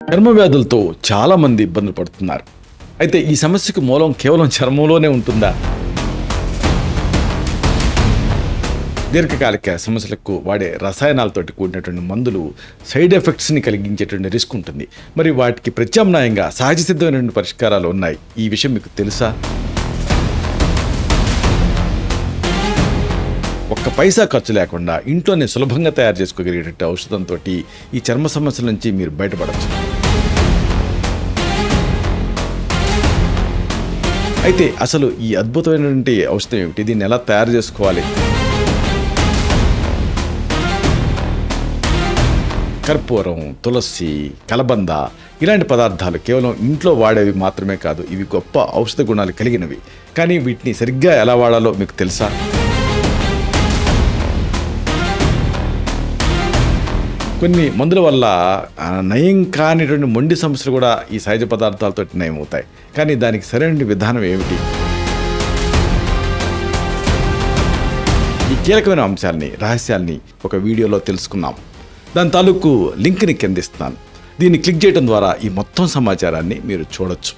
చర్మ వ్యాధులతో చాలా మంది ఇబ్బందులు పడుతున్నారు. అయితే ఈ సమస్యకు మూలం కేవలం చర్మంలోనే ఉంటుందా? దీర్ఘకాలిక సమస్యలకు వాడే రసాయనాలతోటి కూడినటువంటి మందులు సైడ్ ఎఫెక్ట్స్ని కలిగించేటువంటి రిస్క్ ఉంటుంది. మరి వాటికి ప్రత్యామ్నాయంగా సహజ సిద్ధమైనటువంటి పరిష్కారాలు ఉన్నాయి. ఈ విషయం మీకు తెలుసా? ఒక్క పైసా ఖర్చు లేకుండా ఇంట్లోనే సులభంగా తయారు చేసుకోగలిగేటట్టు ఔషధంతో ఈ చర్మ సమస్యల నుంచి మీరు బయటపడవచ్చు. అయితే అసలు ఈ అద్భుతమైనటువంటి ఔషధం ఏమిటి? దీన్ని ఎలా తయారు చేసుకోవాలి? కర్పూరం, తులసి, కలబంద ఇలాంటి పదార్థాలు కేవలం ఇంట్లో వాడేవి మాత్రమే కాదు, ఇవి గొప్ప ఔషధ గుణాలు కలిగినవి. కానీ వీటిని సరిగ్గా ఎలా వాడాలో మీకు తెలుసా? కొన్ని మందుల వల్ల నయం కానిటువంటి మొండి సమస్యలు కూడా ఈ సహజ పదార్థాలతో నయమవుతాయి. కానీ దానికి సరైన విధానం ఏమిటి? ఈ కీలకమైన అంశాలని, రహస్యాల్ని ఒక వీడియోలో తెలుసుకున్నాం. దాని తాలూకు లింక్ని కింద ఇస్తున్నాను. దీన్ని క్లిక్ చేయడం ద్వారా ఈ మొత్తం సమాచారాన్ని మీరు చూడొచ్చు.